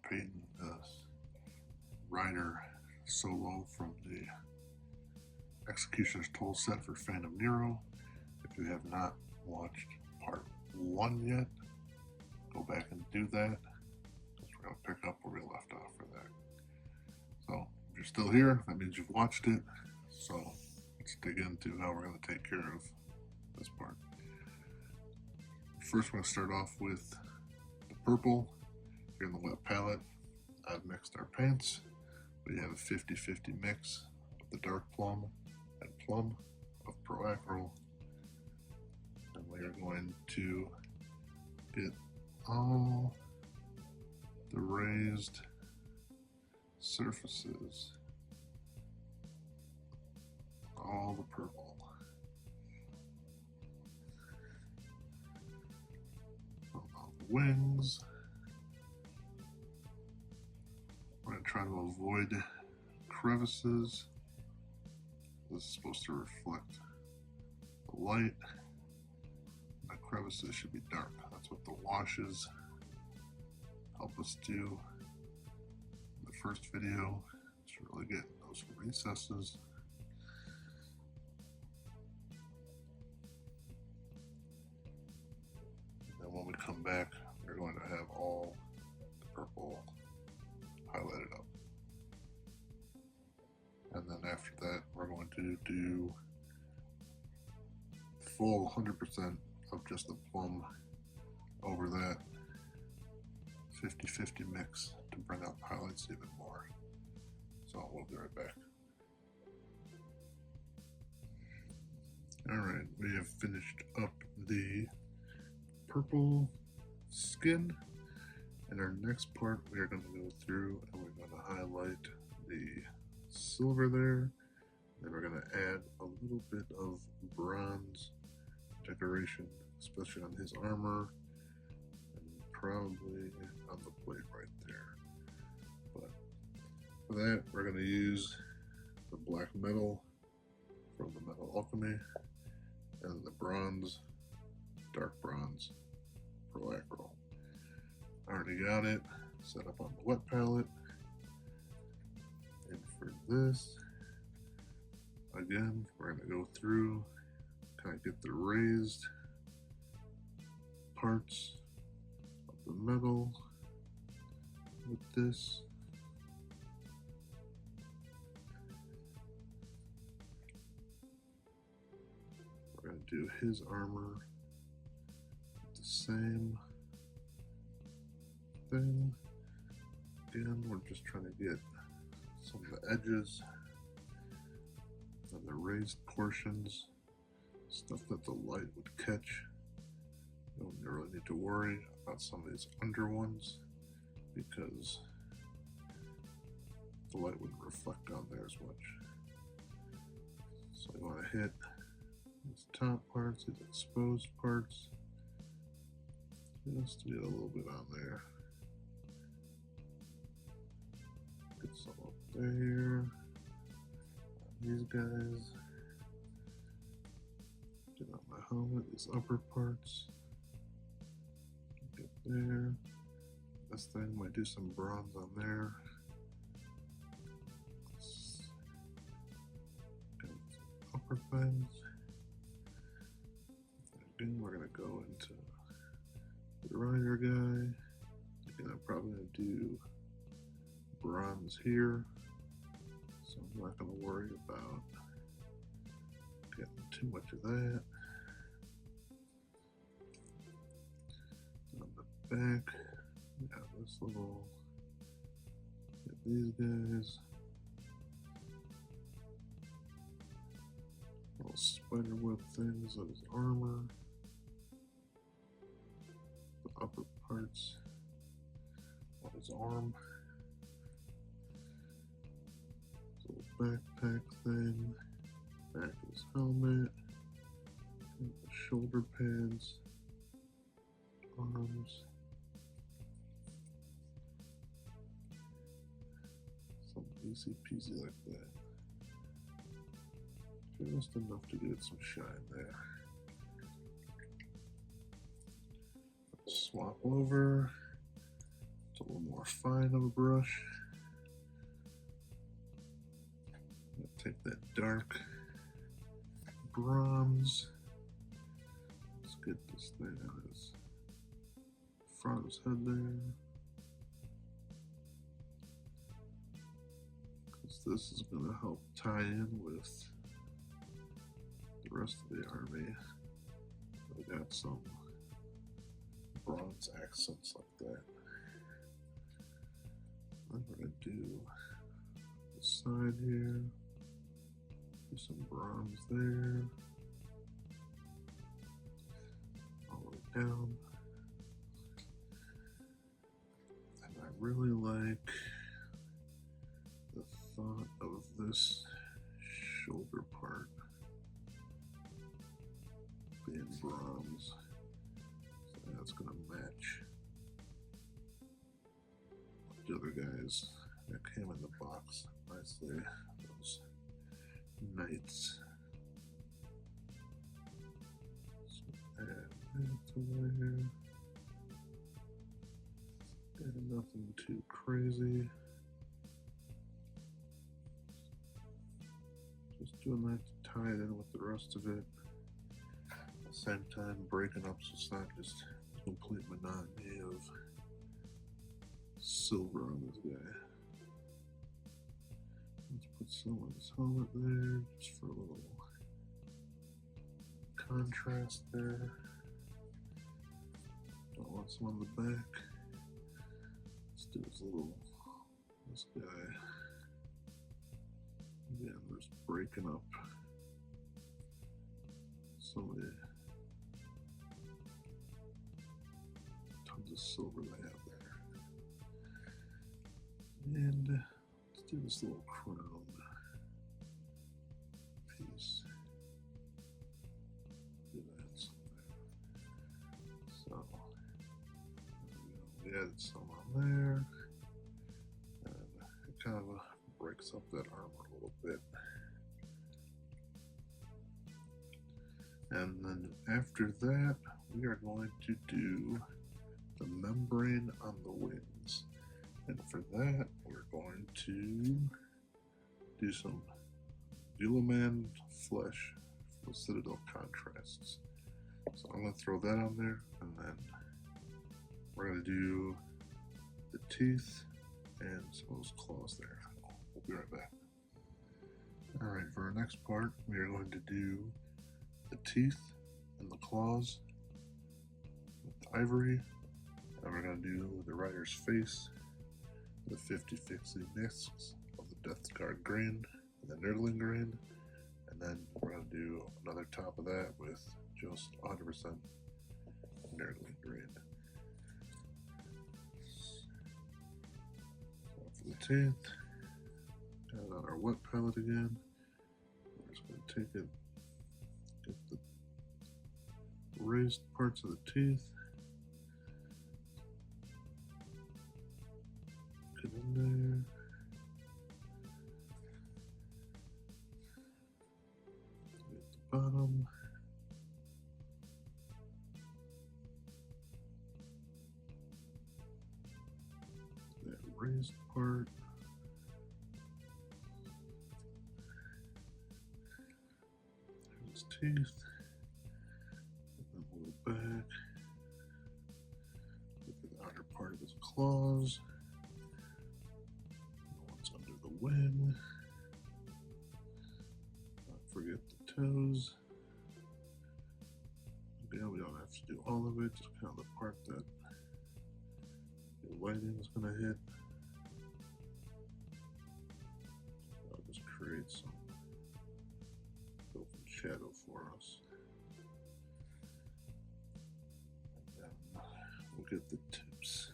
painting this Rider solo from the Executioner's Toll set for Phantom Nero. If you have not watched part 1 yet, go back and do that, because we're going to pick up where we left off for that. So if you're still here, that means you've watched it. So let's dig into how we're going to take care of this part. First, we're going to start off with the purple. Here in the wet palette, I've mixed our paints. We have a 50-50 mix of the dark plum and plum of Pro Acryl. And we are going to get all the raised surfaces, all the purple. All the wings. We're going to try to avoid crevices. This is supposed to reflect the light. The crevices should be dark. That's what the washes help us do in the first video, to really get those recesses. And then when we come back, we're going to have all the purple highlighted up. And then after that, we're going to do full 100% of just the plum over that 50-50 mix to bring out the highlights even more. So we'll be right back. Alright, we have finished up the purple skin. In our next part, we are going to go through and we're going to highlight the silver there. Then we're going to add a little bit of bronze decoration, especially on his armor, and probably on the plate right there. But for that, we're going to use the black metal from the Metal Alchemy and the bronze, dark bronze Pro Acryl. I already got it set up on the wet palette. And for this, again, we're going to go through, kind of get the raised parts of the metal with this. We're going to do his armor with the same thing. Again, we're just trying to get some of the edges and the raised portions, stuff that the light would catch. You don't really need to worry about some of these under ones because the light wouldn't reflect down there as much. So you want to hit these top parts, these exposed parts, just to get a little bit on there. Get some up there. These guys. Get on my helmet, these upper parts. Get there. This thing might do some bronze on there. Get some upper things. Again, we're gonna go into the Rider guy. Again, I'm probably gonna do bronze here, so I'm not going to worry about getting too much of that. On the back, we have this little, get these guys, little spider web things of his armor, the upper parts of his arm. Backpack thing, back of his helmet, and the shoulder pads, arms, some easy peasy like that. Just enough to get some shine there. Swap over It's a little more fine of a brush. Take that dark bronze. Let's get this thing out of his front of his head there. Because this is going to help tie in with the rest of the army. We got some bronze accents like that. I'm going to do the side here. Do some bronze there. All the way down. And I really like the thought of this shoulder part being bronze. So that's going to match the other guys that came in the box nicely. Those knights. So add that to there. And nothing too crazy. Just doing that to tie it in with the rest of it. At the same time breaking up so it's not just complete monotony of silver on this guy. Let's put some on his helmet there, just for a little contrast there. Don't want some on the back. Let's do this guy. Again, we're just breaking up some of the tons of silver they have there. And let's do this little crown piece. Do that somewhere. So we added some on there, and it kind of breaks up that armor a little bit. And then after that, we are going to do the membrane on the wings. And for that, we're going to do some Velaman flesh for Citadel contrasts. So I'm going to throw that on there, and then we're going to do the teeth and some of those claws there. We'll be right back. Alright, for our next part, we are going to do the teeth and the claws with the ivory, and we're going to do the rider's face, the 50-50 mix of the Death Guard green and the Nurgling green, and then we're going to do another top of that with just 100% Nurgling green. So for the teeth, got it on our wet palette again. We're just going to take it, get the raised parts of the teeth, get in there. At the bottom. That raised part. There's teeth. And then we'll go back. Look at the outer part of his claws. What's under the wing. Not forget the toes. Again, we don't have to do all of it, just kind of the part that the lighting is going to hit. I'll just create some open shadow for us. And then we'll get the tips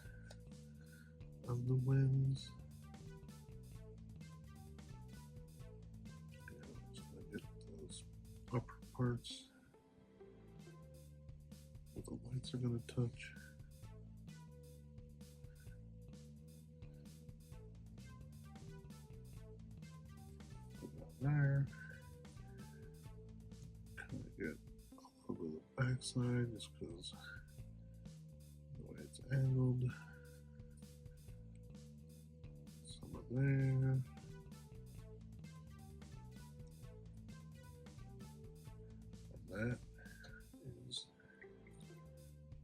of the wings. Okay, I'm just going to get those upper parts where the lights are going to touch. Put that there. Kind of get a little bit of the backside just because the way it's angled. there. And that is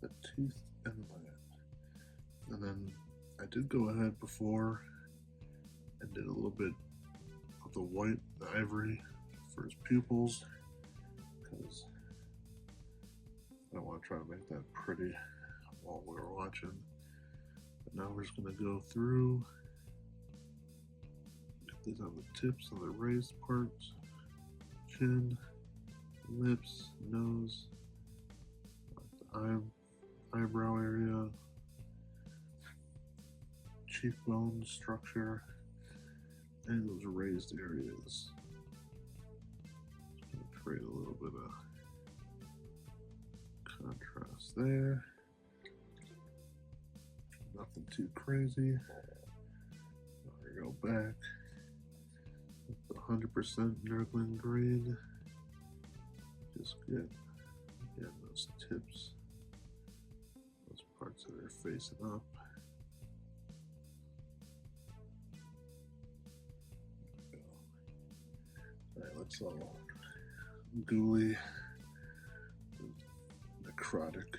the teeth and that. And then I did go ahead before and did a little bit of the white, the ivory for his pupils, because I don't want to try to make that pretty while we were watching. But now we're just going to go through, get these on the tips on the raised parts, chin, lips, nose, the eyebrow area, cheekbone structure, and those raised areas. Just going to create a little bit of contrast there. Nothing too crazy. I'll go back with the 100% Nurgling green. Just get again those tips, those parts that are facing up. Alright, let's all gooey, necrotic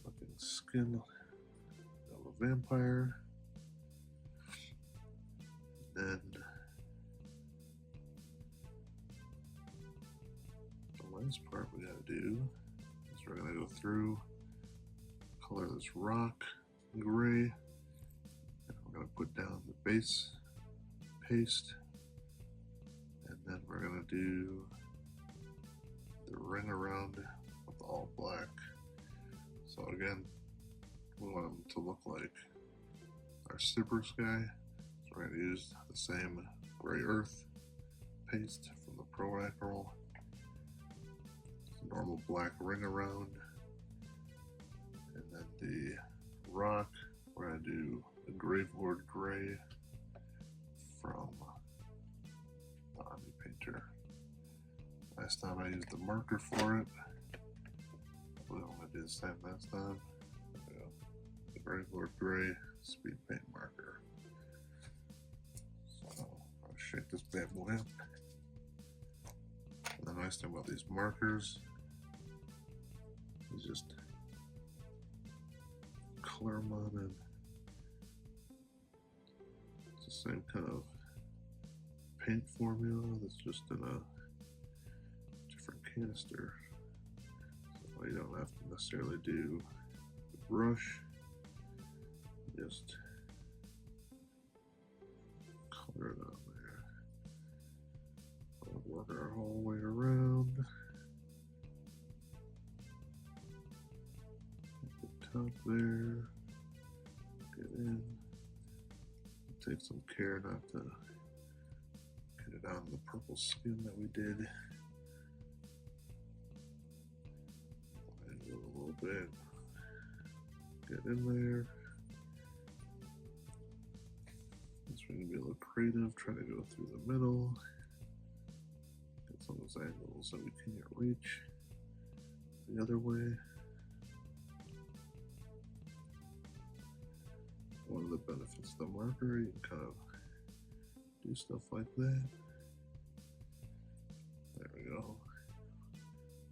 looking skin of a vampire. And the last part we gotta do is we're gonna go through, color this rock gray, and we're gonna put down the base paste, and then we're gonna do the ring around with all black. So again, we want them to look like our Cypress guy. So we're going to use the same gray earth paste from the Pro Acryl, normal black ring around, and then the rock, we're going to do the Graveward gray from the Army Painter. Last time I used the marker for it. Hopefully I'm going to do the same this time. The Graveward gray speed paint marker. So I'll shake this bad boy up. And the nice thing about these markers is just color them on, and it's the same kind of paint formula that's just in a different canister. So you don't have to necessarily do the brush, just color it on there. We'll work our whole way around. At the top there, get in. Take some care not to get it on the purple skin that we did. Lighten it a little bit. Get in there. This we're going to be a little creative, try to go through the middle. Get some of those angles that we can't reach the other way. One of the benefits of the marker, you can kind of do stuff like that. There we go.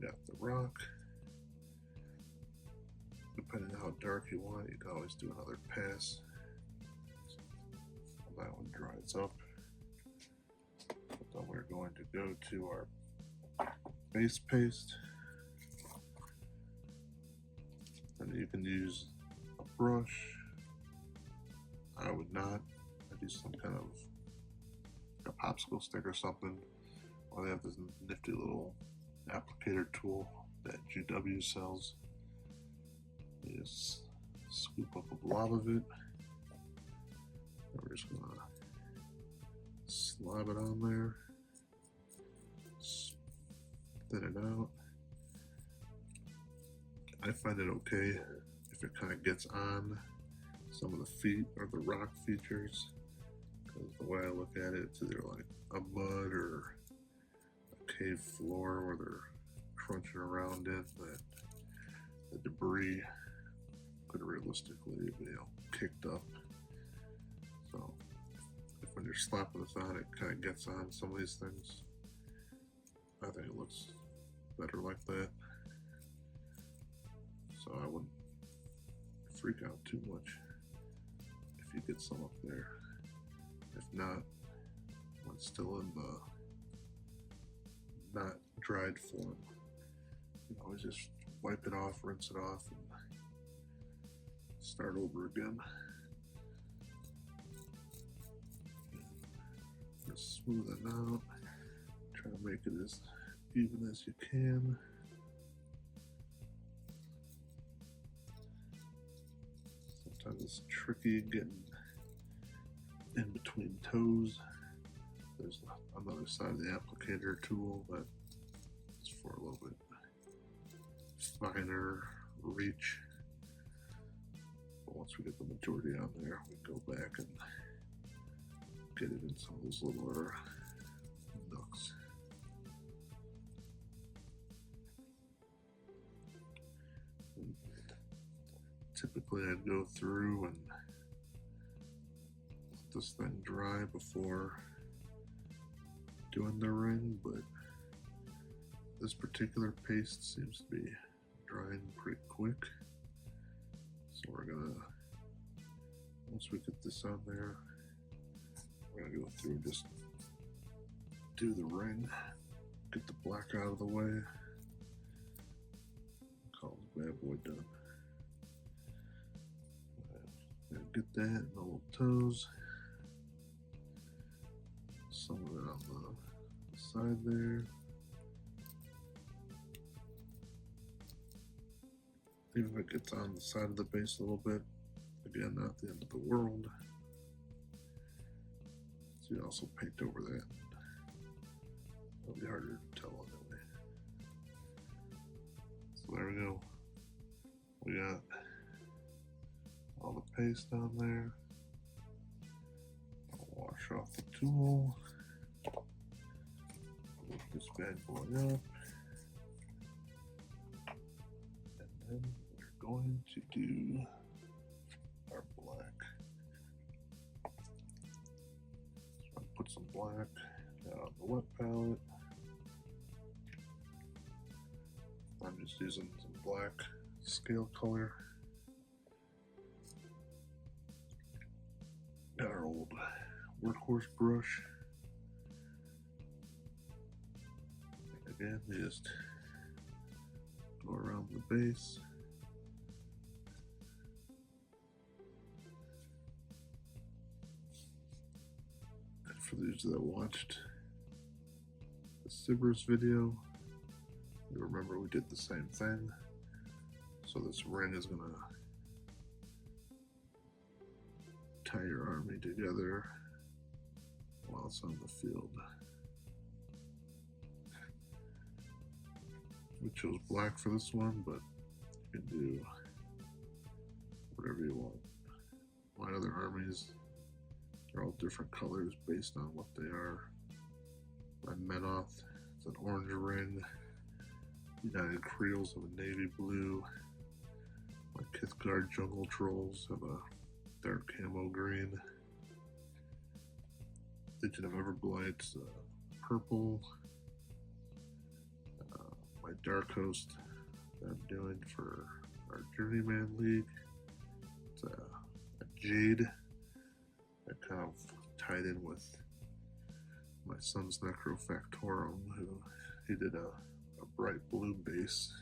Got the rock. Depending on how dark you want, you can always do another pass. That one dries up. But then we're going to go to our base paste. And you can use a brush. I would not. I'd use some kind of a popsicle stick or something. Or they have this nifty little applicator tool that GW sells. You just scoop up a blob of it. And we're just gonna slob it on there. Thin it out. I find it okay if it kind of gets on some of the feet or the rock features, because the way I look at it, it's either like a mud or a cave floor where they're crunching around it, that the debris could realistically be kicked up. So when you're slapping this on, it kind of gets on some of these things. I think it looks better like that. So I wouldn't freak out too much if you get some up there. If not, when it's still in the not dried form, you always just wipe it off, rinse it off, and start over again. Just smooth it out. Try to make it as even as you can. Sometimes it's tricky getting in between toes. There's another side of the applicator tool that is for a little bit finer reach. But once we get the majority on there, we go back and get it in some of those littler nooks. And typically I'd go through and let this thing dry before doing the ring, but this particular paste seems to be drying pretty quick. So we're gonna, once we get this on there, we're gonna go through and just do the ring, get the black out of the way, call this bad boy done. Get that in the little toes, some of it on the side there. Even if it gets on the side of the base a little bit, again, not the end of the world. So you also paint over that. It'll be harder to tell anyway. So there we go. We got all the paste on there. I'll wash off the tool. Lift this bad boy up. And then we're going to do our black. So I'll put some black down on the wet palette. I'm just using some black scale color. Got our old workhorse brush. Again, just go around the base. And for those that watched the Sibris video, you remember we did the same thing. So this ring is gonna tie your army together while it's on the field. We chose black for this one, but you can do whatever you want. My other armies are all different colors based on what they are. My Menoth, it's an orange ring. United Creoles have a navy blue. My Kithgard Jungle Trolls have a dark camo green. Legion of Everblight's purple. My Dark Host that I'm doing for our Journeyman League, it's a jade that kind of tied in with my son's Necrofactorum, who he did a bright blue base,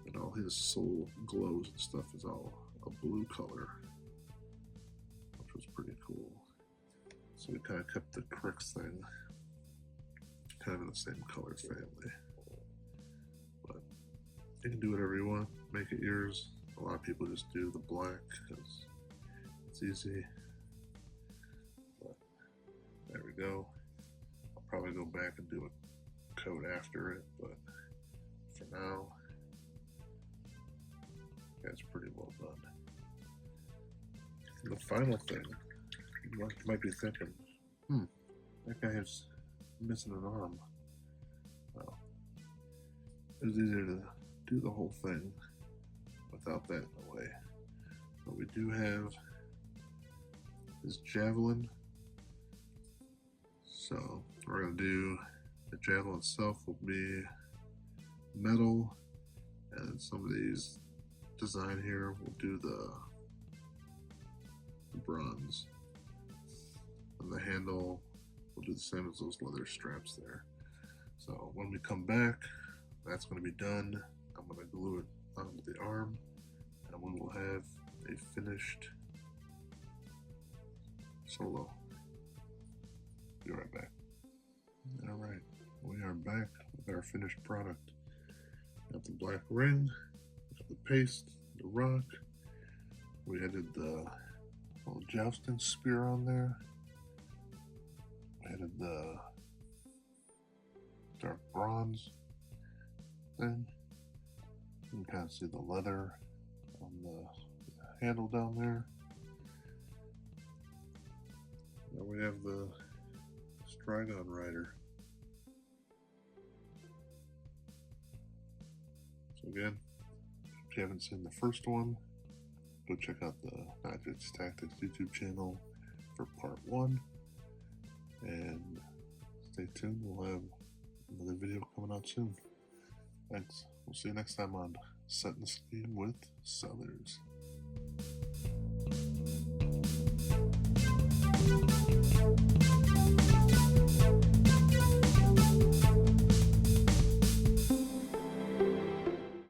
and all his soul glows and stuff is all a blue color, which was pretty cool. So we kind of kept the Crix thing kind of in the same color family. But you can do whatever you want, make it yours. A lot of people just do the black because it's easy. But there we go. I'll probably go back and do a coat after it, but for now, yeah, it's pretty well done. And the final thing, you might be thinking, that guy is missing an arm. Well, it's easier to do the whole thing without that in the way. But we do have this javelin So we're going to do the javelin itself will be metal, and some of these design here will do the bronze, and the handle will do the same as those leather straps there. So when we come back, that's going to be done. I'm going to glue it onto the arm, and we will have a finished solo. Be right back. Alright, we are back with our finished product. Got the black ring, the paste, the rock. We added the little jousting spear on there. We added the dark bronze thing. You can kind of see the leather on the handle down there. Now we have the Strygon Rider. So again, if you haven't seen the first one, go check out the Magic Tactics YouTube channel for part 1. And stay tuned, we'll have another video coming out soon. Thanks. We'll see you next time on Setting the Scheme with Sellers.